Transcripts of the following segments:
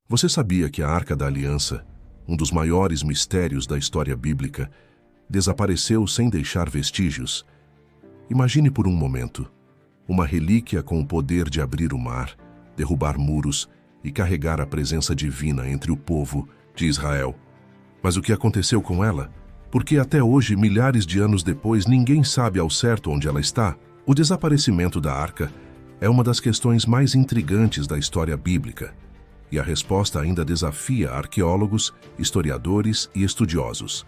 Você sabia que a Arca da Aliança, um dos maiores mistérios da história bíblica, desapareceu sem deixar vestígios? Imagine por um momento, uma relíquia com o poder de abrir o mar, derrubar muros e carregar a presença divina entre o povo de Israel. Mas o que aconteceu com ela? Porque até hoje, milhares de anos depois, ninguém sabe ao certo onde ela está. O desaparecimento da Arca é uma das questões mais intrigantes da história bíblica, e a resposta ainda desafia arqueólogos, historiadores e estudiosos.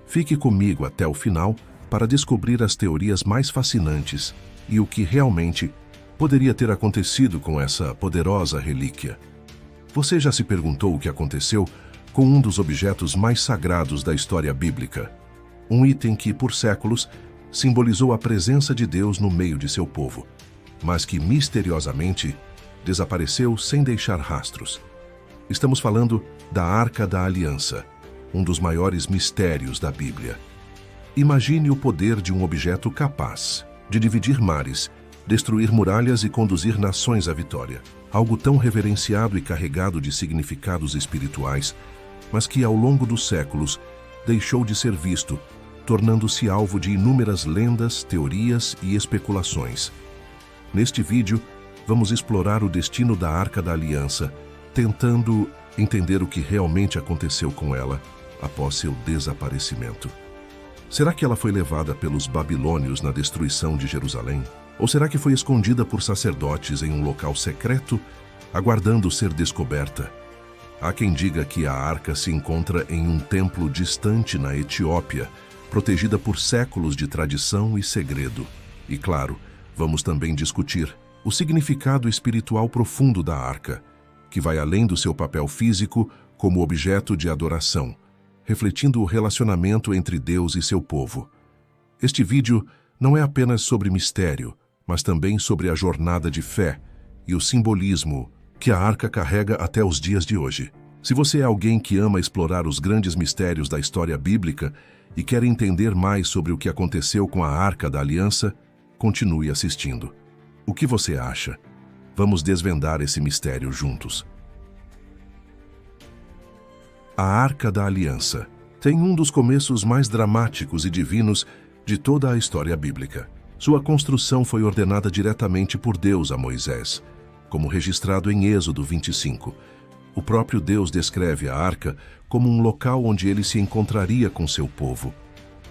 Fique comigo até o final para descobrir as teorias mais fascinantes e o que realmente poderia ter acontecido com essa poderosa relíquia. Você já se perguntou o que aconteceu com um dos objetos mais sagrados da história bíblica? Um item que, por séculos, simbolizou a presença de Deus no meio de seu povo, mas que misteriosamente desapareceu sem deixar rastros. Estamos falando da Arca da Aliança, um dos maiores mistérios da Bíblia. Imagine o poder de um objeto capaz de dividir mares, destruir muralhas e conduzir nações à vitória. Algo tão reverenciado e carregado de significados espirituais, mas que ao longo dos séculos deixou de ser visto, tornando-se alvo de inúmeras lendas, teorias e especulações. Neste vídeo, vamos explorar o destino da Arca da Aliança, tentando entender o que realmente aconteceu com ela após seu desaparecimento. Será que ela foi levada pelos babilônios na destruição de Jerusalém? Ou será que foi escondida por sacerdotes em um local secreto, aguardando ser descoberta? Há quem diga que a arca se encontra em um templo distante na Etiópia, protegida por séculos de tradição e segredo. E claro, vamos também discutir o significado espiritual profundo da arca, que vai além do seu papel físico como objeto de adoração, refletindo o relacionamento entre Deus e seu povo. Este vídeo não é apenas sobre mistério, mas também sobre a jornada de fé e o simbolismo que a arca carrega até os dias de hoje. Se você é alguém que ama explorar os grandes mistérios da história bíblica e quer entender mais sobre o que aconteceu com a Arca da Aliança, continue assistindo. O que você acha? Vamos desvendar esse mistério juntos. A Arca da Aliança tem um dos começos mais dramáticos e divinos de toda a história bíblica. Sua construção foi ordenada diretamente por Deus a Moisés, como registrado em Êxodo 25. O próprio Deus descreve a arca como um local onde ele se encontraria com seu povo.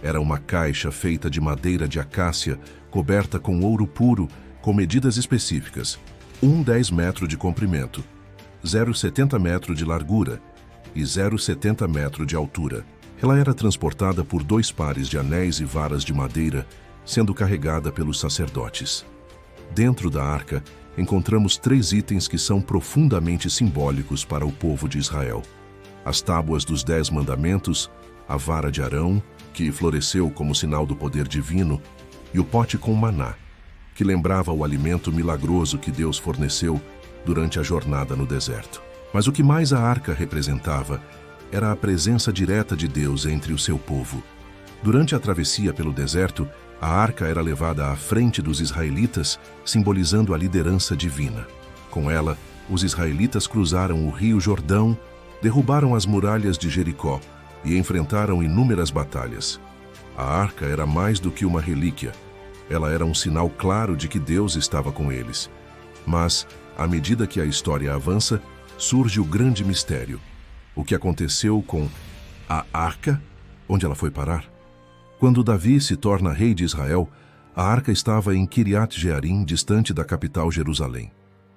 Era uma caixa feita de madeira de acácia, coberta com ouro puro, com medidas específicas: 1,10 metros de comprimento, 0,70 metros de largura e 0,70 metros de altura. Ela era transportada por 2 pares de anéis e varas de madeira, sendo carregada pelos sacerdotes. Dentro da arca, encontramos 3 itens que são profundamente simbólicos para o povo de Israel: as tábuas dos 10 mandamentos, a vara de Arão, que floresceu como sinal do poder divino, e o pote com maná, que lembrava o alimento milagroso que Deus forneceu durante a jornada no deserto. Mas o que mais a arca representava era a presença direta de Deus entre o seu povo. Durante a travessia pelo deserto, a arca era levada à frente dos israelitas, simbolizando a liderança divina. Com ela, os israelitas cruzaram o rio Jordão, derrubaram as muralhas de Jericó e enfrentaram inúmeras batalhas. A arca era mais do que uma relíquia. Ela era um sinal claro de que Deus estava com eles. Mas, à medida que a história avança, surge o grande mistério. O que aconteceu com a arca? Onde ela foi parar? Quando Davi se torna rei de Israel, a arca estava em Kiriat Jearim, distante da capital Jerusalém.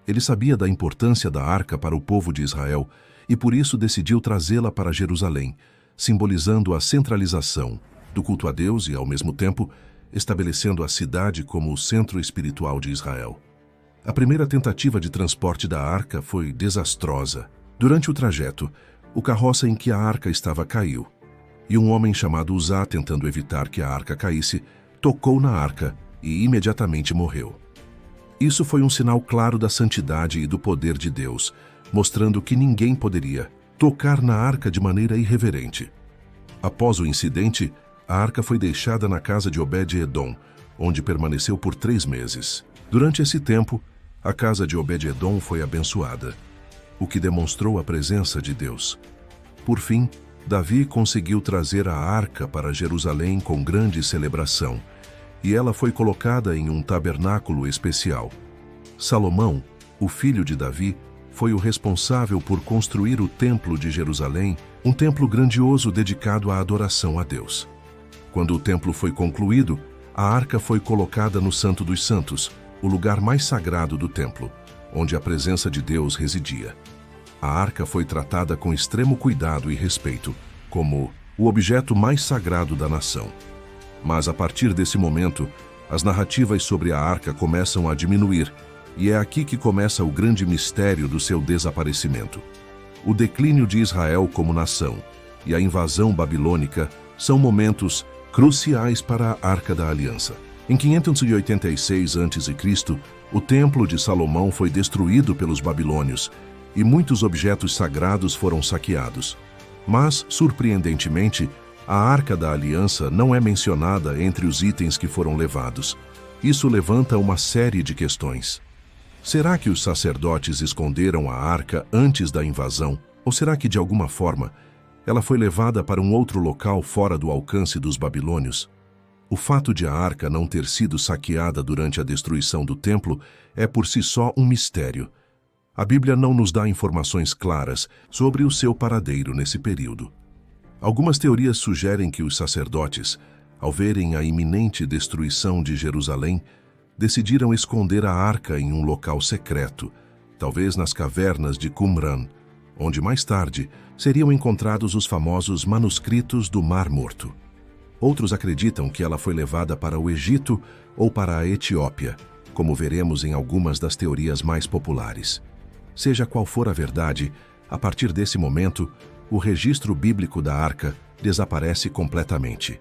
Ele sabia da importância da arca para o povo de Israel e por isso decidiu trazê-la para Jerusalém, simbolizando a centralização do culto a Deus e, ao mesmo tempo, estabelecendo a cidade como o centro espiritual de Israel. A primeira tentativa de transporte da arca foi desastrosa. Durante o trajeto, o carroça em que a arca estava caiu, e um homem chamado Uzá, tentando evitar que a arca caísse, tocou na arca e imediatamente morreu. Isso foi um sinal claro da santidade e do poder de Deus, mostrando que ninguém poderia tocar na arca de maneira irreverente. Após o incidente, a arca foi deixada na casa de Obed-Edom, onde permaneceu por 3 meses. Durante esse tempo, a casa de Obed-Edom foi abençoada. o que demonstrou a presença de Deus. Por fim, Davi conseguiu trazer a arca para Jerusalém com grande celebração, e ela foi colocada em um tabernáculo especial. Salomão, o filho de Davi, foi o responsável por construir o Templo de Jerusalém, um templo grandioso dedicado à adoração a Deus. Quando o templo foi concluído, a arca foi colocada no Santo dos Santos, o lugar mais sagrado do templo, onde a presença de Deus residia. A arca foi tratada com extremo cuidado e respeito, como o objeto mais sagrado da nação. Mas a partir desse momento, as narrativas sobre a arca começam a diminuir, e é aqui que começa o grande mistério do seu desaparecimento. O declínio de Israel como nação e a invasão babilônica são momentos cruciais para a Arca da Aliança. Em 586 a.C., o Templo de Salomão foi destruído pelos babilônios e muitos objetos sagrados foram saqueados. Mas, surpreendentemente, a Arca da Aliança não é mencionada entre os itens que foram levados. Isso levanta uma série de questões. Será que os sacerdotes esconderam a arca antes da invasão? Ou será que, de alguma forma, ela foi levada para um outro local fora do alcance dos babilônios? O fato de a arca não ter sido saqueada durante a destruição do templo é por si só um mistério. A Bíblia não nos dá informações claras sobre o seu paradeiro nesse período. Algumas teorias sugerem que os sacerdotes, ao verem a iminente destruição de Jerusalém, decidiram esconder a arca em um local secreto, talvez nas cavernas de Qumran, onde mais tarde seriam encontrados os famosos manuscritos do Mar Morto. Outros acreditam que ela foi levada para o Egito ou para a Etiópia, como veremos em algumas das teorias mais populares. Seja qual for a verdade, a partir desse momento, o registro bíblico da arca desaparece completamente.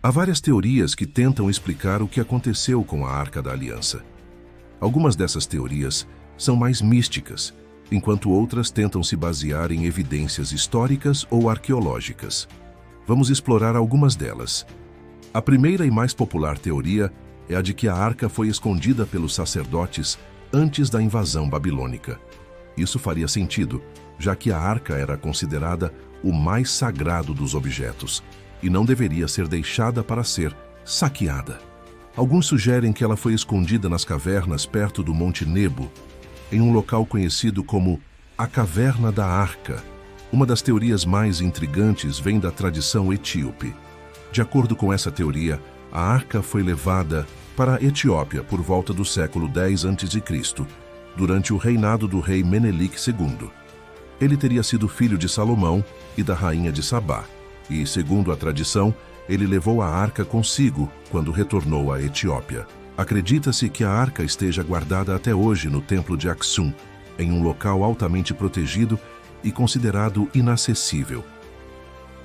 Há várias teorias que tentam explicar o que aconteceu com a Arca da Aliança. Algumas dessas teorias são mais místicas, enquanto outras tentam se basear em evidências históricas ou arqueológicas. Vamos explorar algumas delas. A primeira e mais popular teoria é a de que a arca foi escondida pelos sacerdotes antes da invasão babilônica. Isso faria sentido, já que a arca era considerada o mais sagrado dos objetos e não deveria ser deixada para ser saqueada. Alguns sugerem que ela foi escondida nas cavernas perto do Monte Nebo, em um local conhecido como a Caverna da Arca. Uma das teorias mais intrigantes vem da tradição etíope. De acordo com essa teoria, a arca foi levada para a Etiópia por volta do século X a.C., durante o reinado do rei Menelik II. Ele teria sido filho de Salomão e da rainha de Sabá, e, segundo a tradição, ele levou a arca consigo quando retornou à Etiópia. Acredita-se que a arca esteja guardada até hoje no templo de Aksum, em um local altamente protegido e considerado inacessível.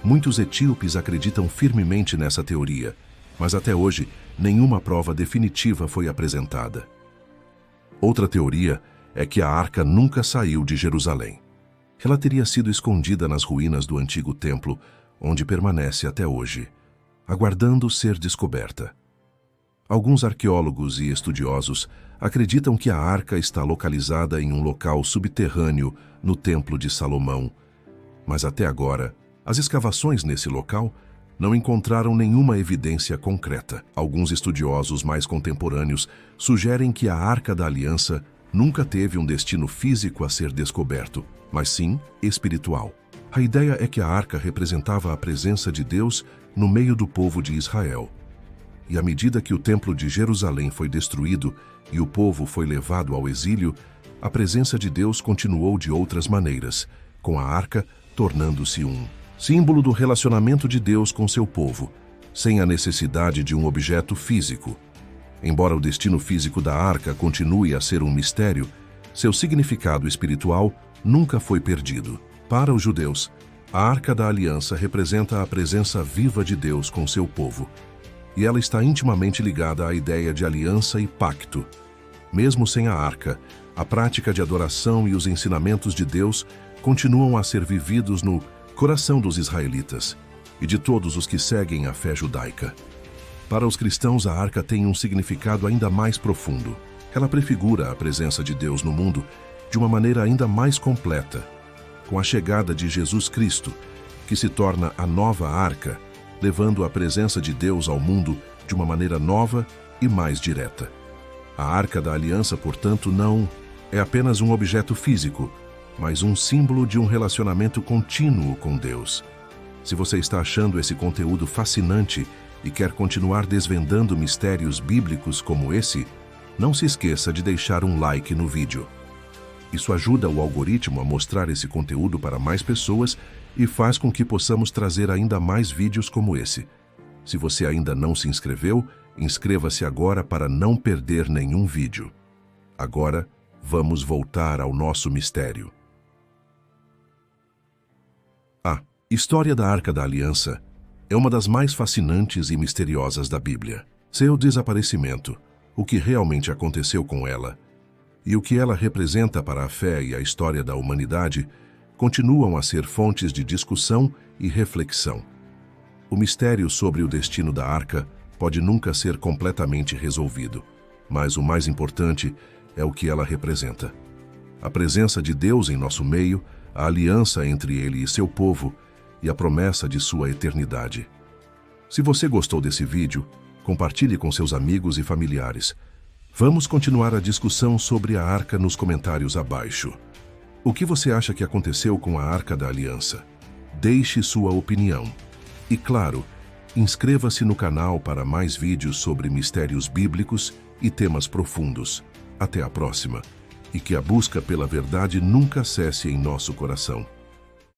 Muitos etíopes acreditam firmemente nessa teoria, mas até hoje nenhuma prova definitiva foi apresentada. Outra teoria é que a arca nunca saiu de Jerusalém. Ela teria sido escondida nas ruínas do antigo templo, onde permanece até hoje, aguardando ser descoberta. Alguns arqueólogos e estudiosos acreditam que a arca está localizada em um local subterrâneo no Templo de Salomão, mas até agora, as escavações nesse local não encontraram nenhuma evidência concreta. Alguns estudiosos mais contemporâneos sugerem que a Arca da Aliança nunca teve um destino físico a ser descoberto, mas sim espiritual. A ideia é que a arca representava a presença de Deus no meio do povo de Israel. E à medida que o Templo de Jerusalém foi destruído e o povo foi levado ao exílio, a presença de Deus continuou de outras maneiras, com a arca tornando-se um símbolo do relacionamento de Deus com seu povo, sem a necessidade de um objeto físico. Embora o destino físico da arca continue a ser um mistério, seu significado espiritual nunca foi perdido. Para os judeus, a Arca da Aliança representa a presença viva de Deus com seu povo, e ela está intimamente ligada à ideia de aliança e pacto. Mesmo sem a arca, a prática de adoração e os ensinamentos de Deus continuam a ser vividos no coração dos israelitas e de todos os que seguem a fé judaica. Para os cristãos, a arca tem um significado ainda mais profundo. Ela prefigura a presença de Deus no mundo de uma maneira ainda mais completa, com a chegada de Jesus Cristo, que se torna a nova arca, levando a presença de Deus ao mundo de uma maneira nova e mais direta. A Arca da Aliança, portanto, não é apenas um objeto físico, mas um símbolo de um relacionamento contínuo com Deus. Se você está achando esse conteúdo fascinante e quer continuar desvendando mistérios bíblicos como esse, não se esqueça de deixar um like no vídeo. Isso ajuda o algoritmo a mostrar esse conteúdo para mais pessoas e faz com que possamos trazer ainda mais vídeos como esse. Se você ainda não se inscreveu, inscreva-se agora para não perder nenhum vídeo. Agora, vamos voltar ao nosso mistério. A história da Arca da Aliança é uma das mais fascinantes e misteriosas da Bíblia. Seu desaparecimento, o que realmente aconteceu com ela, e o que ela representa para a fé e a história da humanidade, continuam a ser fontes de discussão e reflexão. O mistério sobre o destino da Arca pode nunca ser completamente resolvido, mas o mais importante é o que ela representa. A presença de Deus em nosso meio, a aliança entre Ele e seu povo e a promessa de sua eternidade. Se você gostou desse vídeo, compartilhe com seus amigos e familiares. Vamos continuar a discussão sobre a Arca nos comentários abaixo. O que você acha que aconteceu com a Arca da Aliança? Deixe sua opinião. E claro, inscreva-se no canal para mais vídeos sobre mistérios bíblicos e temas profundos. Até a próxima. E que a busca pela verdade nunca cesse em nosso coração.